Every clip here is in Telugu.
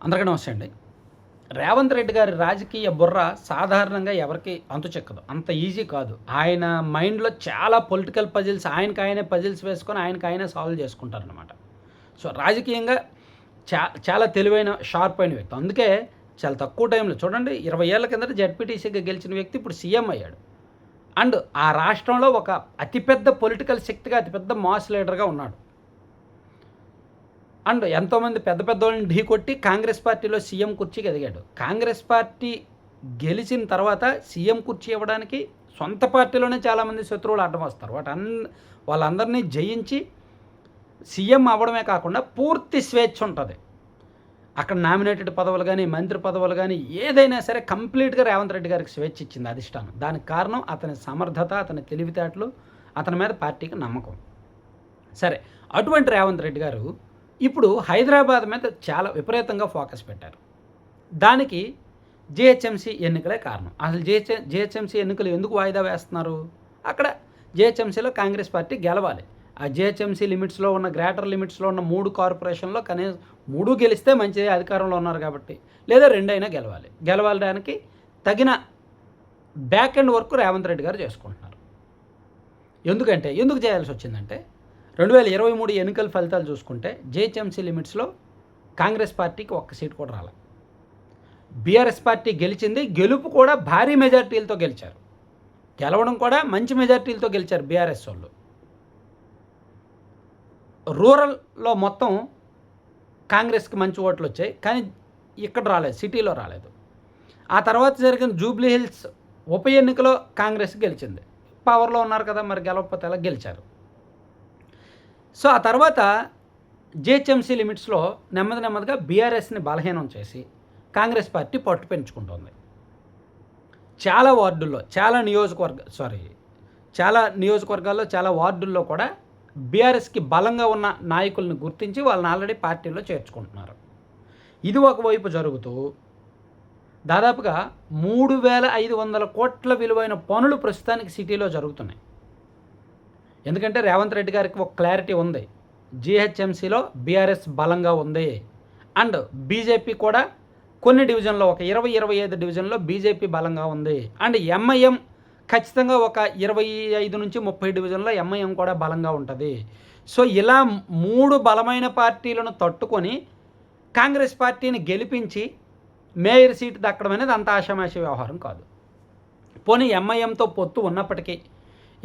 అందరికీ నమస్తే అండి. రేవంత్ రెడ్డి గారి రాజకీయ బుర్ర సాధారణంగా ఎవరికీ అంతు చిక్కదు. అంత ఈజీ కాదు. ఆయన మైండ్‌లో చాలా పొలిటికల్ పజిల్స్ ఆయనకాయనే పజిల్స్ వేసుకొని ఆయనకాయనే సాల్వ్ చేసుకుంటారనమాట. సో, రాజకీయంగా చాలా తెలివైన, షార్ప్ అయిన వ్యక్తి. అందుకే చాలా తక్కువ టైంలో చూడండి 20 ఏళ్ల కిందట జెడ్పీటీసీగా గెలిచిన వ్యక్తి ఇప్పుడు సీఎం అయ్యాడు. అండ్ ఆ రాష్ట్రంలో ఒక అతిపెద్ద పొలిటికల్ శక్తిగా, అతిపెద్ద మాస్ లీడర్‌గా ఉన్నాడు. అండ్ ఎంతోమంది పెద్ద పెద్దోళ్ళని ఢీకొట్టి కాంగ్రెస్ పార్టీలో సీఎం కుర్చీకి ఎదిగాడు. కాంగ్రెస్ పార్టీ గెలిచిన తర్వాత సీఎం కుర్చీ ఇవ్వడానికి సొంత పార్టీలోనే చాలామంది శత్రువులు అడ్డం వస్తారు. వాళ్ళందరినీ జయించి సీఎం అవ్వడమే కాకుండా పూర్తి స్వేచ్ఛ ఉంటుంది. అక్కడ నామినేటెడ్ పదవులు కానీ, మంత్రి పదవులు కానీ ఏదైనా సరే కంప్లీట్‌గా రేవంత్ రెడ్డి గారికి స్వేచ్ఛ ఇచ్చింది అధిష్టానం. దానికి కారణం అతని సమర్థత, అతని తెలివితేటలు, అతని మీద పార్టీకి నమ్మకం. సరే, అటువంటి రేవంత్ రెడ్డి గారు ఇప్పుడు హైదరాబాద్ మీద చాలా విపరీతంగా ఫోకస్ పెట్టారు. దానికి జీహెచ్ఎంసీ ఎన్నికలే కారణం. అసలు జీహెచ్ఎంసీ ఎన్నికలు ఎందుకు వాయిదా వేస్తున్నారు? అక్కడ జీహెచ్ఎంసీలో కాంగ్రెస్ పార్టీ గెలవాలి. ఆ జీహెచ్ఎంసీ లిమిట్స్లో ఉన్న, గ్రేటర్ లిమిట్స్లో ఉన్న 3 కార్పొరేషన్లో కనీసం 3 గెలిస్తే మంచిది, అధికారంలో ఉన్నారు కాబట్టి. లేదా 2 అయినా గెలవాలి. గెలవడానికి తగిన back end work Revanth Reddy గారు చేసుకుంటున్నారు. ఎందుకు చేయాల్సి వచ్చిందంటే 2023 ఎన్నికల ఫలితాలు చూసుకుంటే జీహెచ్ఎంసీ లిమిట్స్లో కాంగ్రెస్ పార్టీకి ఒక్క సీట్ కూడా రాలేదు. బీఆర్ఎస్ పార్టీ గెలిచింది. గెలుపు కూడా భారీ మెజార్టీలతో గెలిచారు. గెలవడం కూడా మంచి మెజార్టీలతో గెలిచారు బీఆర్ఎస్ వాళ్ళు. రూరల్లో మొత్తం కాంగ్రెస్కి మంచి ఓట్లు వచ్చాయి, కానీ ఇక్కడ రాలేదు, సిటీలో రాలేదు. ఆ తర్వాత జరిగిన జూబ్లీ హిల్స్ ఉప ఎన్నికలో కాంగ్రెస్ గెలిచింది. పవర్లో ఉన్నారు కదా, మరి గెలవకపోతే ఎలా గెలిచారు. సో ఆ తర్వాత జీహెచ్ఎంసీ లిమిట్స్లో నెమ్మదిగా బీఆర్ఎస్ని బలహీనం చేసి కాంగ్రెస్ పార్టీ పట్టు పెంచుకుంటుంది. చాలా వార్డుల్లో, చాలా నియోజకవర్గాల్లో, చాలా వార్డుల్లో కూడా బీఆర్ఎస్కి బలంగా ఉన్న నాయకులను గుర్తించి వాళ్ళని ఆల్రెడీ పార్టీలో చేర్చుకుంటున్నారు. ఇది ఒకవైపు జరుగుతూ దాదాపుగా 3,500 కోట్ల విలువైన పనులు ప్రస్తుతానికి సిటీలో జరుగుతున్నాయి. ఎందుకంటే రేవంత్ రెడ్డి గారికి ఒక క్లారిటీ ఉంది. జీహెచ్ఎంసీలో బీఆర్ఎస్ బలంగా ఉంది. అండ్ బీజేపీ కూడా కొన్ని డివిజన్లో, ఒక 20-25 డివిజన్లో బీజేపీ బలంగా ఉంది. అండ్ ఎంఐఎం ఖచ్చితంగా ఒక 25 నుంచి 30 డివిజన్లో ఎంఐఎం కూడా బలంగా ఉంటుంది. సో ఇలా 3 బలమైన పార్టీలను తట్టుకొని కాంగ్రెస్ పార్టీని గెలిపించి మేయర్ సీటు దక్కడం అనేది అంత ఆషామాషి వ్యవహారం కాదు. పోనీ ఎంఐఎంతో పొత్తు ఉన్నప్పటికీ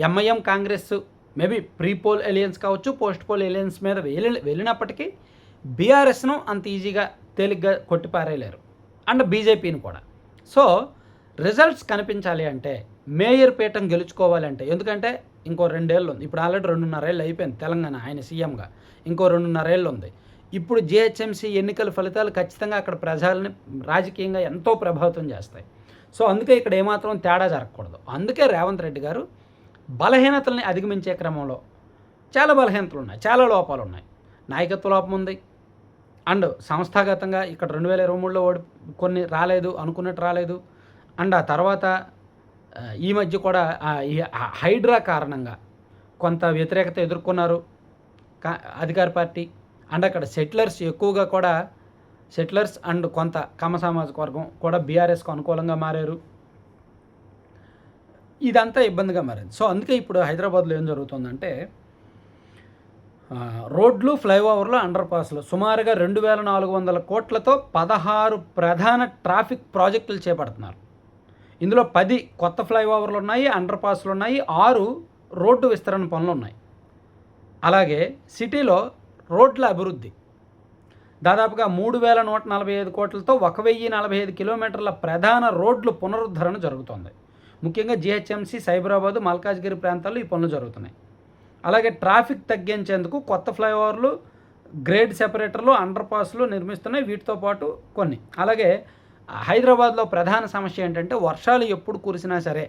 MIM Congress maybe pre poll alliances కావచ్చు, పోస్ట్ పోల్ ఎలియన్స్ మీద వెళ్ళినప్పటికీ బీఆర్ఎస్ను అంత ఈజీగా తేలిగ్గా కొట్టిపారేయలేరు. అండ్ బీజేపీని కూడా. సో రిజల్ట్స్ కనిపించాలి అంటే, మేయర్ పీఠం గెలుచుకోవాలంటే, ఎందుకంటే ఇంకో 2 ఏళ్ళు ఉంది. ఇప్పుడు ఆల్రెడీ 2.5 ఏళ్ళు అయిపోయింది తెలంగాణ ఆయన సీఎంగా. ఇంకో 2.5 ఏళ్ళు ఉంది. ఇప్పుడు జీహెచ్ఎంసీ ఎన్నికల ఫలితాలు ఖచ్చితంగా అక్కడ ప్రజల్ని రాజకీయంగా ఎంతో ప్రభావితం చేస్తాయి. సో అందుకే ఇక్కడ ఏమాత్రం తేడా జరగకూడదు. అందుకే రేవంత్ రెడ్డి గారు బలహీనతల్ని అధిగమించే క్రమంలో చాలా బలహీనతలు ఉన్నాయి, చాలా లోపాలు ఉన్నాయి. నాయకత్వ లోపం ఉంది. అండ్ సంస్థాగతంగా ఇక్కడ 2023లో కొన్ని రాలేదు, అనుకున్నట్టు రాలేదు. అండ్ ఆ తర్వాత ఈ మధ్య కూడా ఈ హైడ్రా కారణంగా కొంత వ్యతిరేకత ఎదుర్కొన్నారు అధికార పార్టీ. అండ్ అక్కడ సెటిలర్స్ అండ్ కొంత కమ్మ సామాజిక వర్గం కూడా బీఆర్ఎస్కు అనుకూలంగా మారారు. ఇదంతా ఇబ్బందిగా మారింది. సో అందుకే ఇప్పుడు హైదరాబాద్లో ఏం జరుగుతుందంటే రోడ్లు, ఫ్లైఓవర్లు, అండర్ పాస్లు సుమారుగా 2,400 కోట్లతో 16 ప్రధాన ట్రాఫిక్ ప్రాజెక్టులు చేపడుతున్నారు. ఇందులో 10 కొత్త ఫ్లైఓవర్లు ఉన్నాయి, అండర్ పాస్లు ఉన్నాయి, 6 రోడ్డు విస్తరణ పనులు ఉన్నాయి. అలాగే సిటీలో రోడ్ల అభివృద్ధి దాదాపుగా 3,145 కోట్లతో 1,045 కిలోమీటర్ల ప్రధాన రోడ్లు పునరుద్ధరణ జరుగుతోంది. ముఖ్యంగా జీహెచ్ఎంసీ, సైబరాబాద్, మల్కాజ్గిరి ప్రాంతాల్లో ఈ పనులు జరుగుతున్నాయి. అలాగే ట్రాఫిక్ తగ్గించేందుకు కొత్త ఫ్లైఓవర్లు, గ్రేడ్ సెపరేటర్లు, అండర్ పాస్లు నిర్మిస్తున్నాయి. వీటితో పాటు కొన్ని. అలాగే హైదరాబాద్లో ప్రధాన సమస్య ఏంటంటే వర్షాలు ఎప్పుడు కురిసినా సరే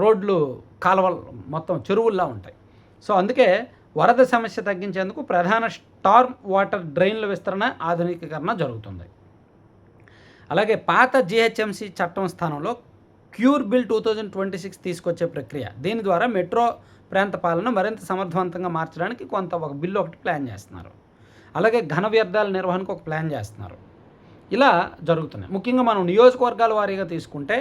రోడ్లు, కాలువలు మొత్తం చెరువుల్లా ఉంటాయి. సో అందుకే వరద సమస్య తగ్గించేందుకు ప్రధాన స్టార్మ్ వాటర్ డ్రైన్ల విస్తరణ, ఆధునికీకరణ జరుగుతుంది. అలాగే పాత జీహెచ్ఎంసీ చట్టం స్థానంలో క్యూర్ బిల్ 2026 తీసుకొచ్చే ప్రక్రియ. దీని ద్వారా మెట్రో ప్రాంత పాలన మరింత సమర్థవంతంగా మార్చడానికి ఒక బిల్లు ఒకటి ప్లాన్ చేస్తున్నారు. అలాగే ఘన వ్యర్థాల నిర్వహణకు ఒక ప్లాన్ చేస్తున్నారు. ఇలా జరుగుతున్నాయి. ముఖ్యంగా మనం నియోజకవర్గాల వారీగా తీసుకుంటే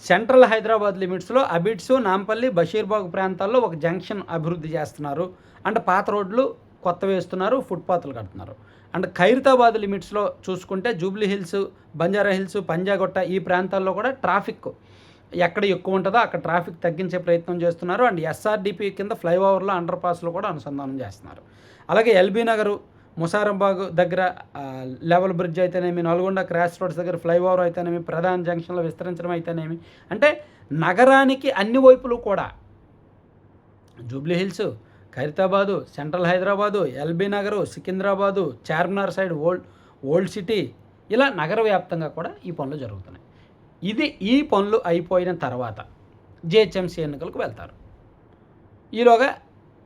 సెంట్రల్ హైదరాబాద్ లిమిట్స్లో అబిడ్స్, నాంపల్లి, బషీర్బాగ్ ప్రాంతాల్లో ఒక జంక్షన్ అభివృద్ధి చేస్తున్నారు. అంటే పాత రోడ్లు కొత్త వేస్తున్నారు, ఫుట్పాత్లు కడుతున్నారు. అండ్ ఖైరతాబాద్ లిమిట్స్లో చూసుకుంటే Jubilee hills, Banjara hills, Panjagutta ఈ ప్రాంతాల్లో కూడా ట్రాఫిక్ ఎక్కడ ఎక్కువ ఉంటుందో అక్కడ ట్రాఫిక్ తగ్గించే ప్రయత్నం చేస్తున్నారు. అండ్ ఎస్ఆర్డిపి కింద ఫ్లైఓవర్లో అండర్ పాస్లో కూడా అనుసంధానం చేస్తున్నారు. అలాగే ఎల్బీ నగరు, ముసారంబాగ్ దగ్గర లెవెల్ బ్రిడ్జ్ అయితేనేమి, నల్గొండ క్రాస్ రోడ్స్ దగ్గర ఫ్లైఓవర్ అయితేనేమి, ప్రధాన జంక్షన్లో విస్తరించడం అయితేనేమి, అంటే నగరానికి అన్ని వైపులు కూడా Jubilee hills, Khairatabad, central Hyderabad, LB Nagar, Secunderabad, Charminar side old city, ఇలా నగర వ్యాప్తంగా కూడా ఈ పనులు జరుగుతున్నాయి. ఈ పనులు అయిపోయిన తర్వాత జిహెచ్ఎంసీ ఎన్నికలకు వెళ్తారు. ఈలోగా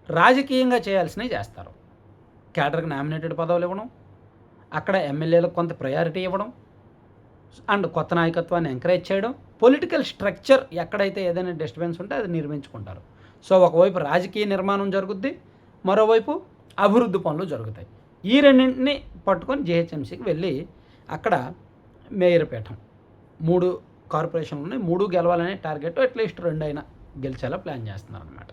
రాజకీయంగా చేయాల్సినవి చేస్తారు. క్యాడర్కి నామినేటెడ్ పదవులు ఇవ్వడం, అక్కడ ఎమ్మెల్యేలకు కొంత ప్రయారిటీ ఇవ్వడం, అండ్ కొత్త నాయకత్వాన్ని ఎంకరేజ్ చేయడం, పొలిటికల్ స్ట్రక్చర్ ఎక్కడైతే ఏదైనా డిస్టర్బెన్స్ ఉంటే అది నిర్మించుకుంటారు. సో ఒకవైపు రాజకీయ నిర్మాణం జరుగుద్ది, మరోవైపు అభివృద్ధి పనులు జరుగుతాయి. ఈ రెండింటిని పట్టుకొని జిహెచ్ఎంసీకి వెళ్ళి అక్కడ మేయర్ పీఠం 3 కార్పొరేషన్లు ఉన్నాయి, 3 గెలవాలనే టార్గెట్, అట్లీస్ట్ 2 అయినా గెలిచేలా ప్లాన్ చేస్తున్నారు అనమాట.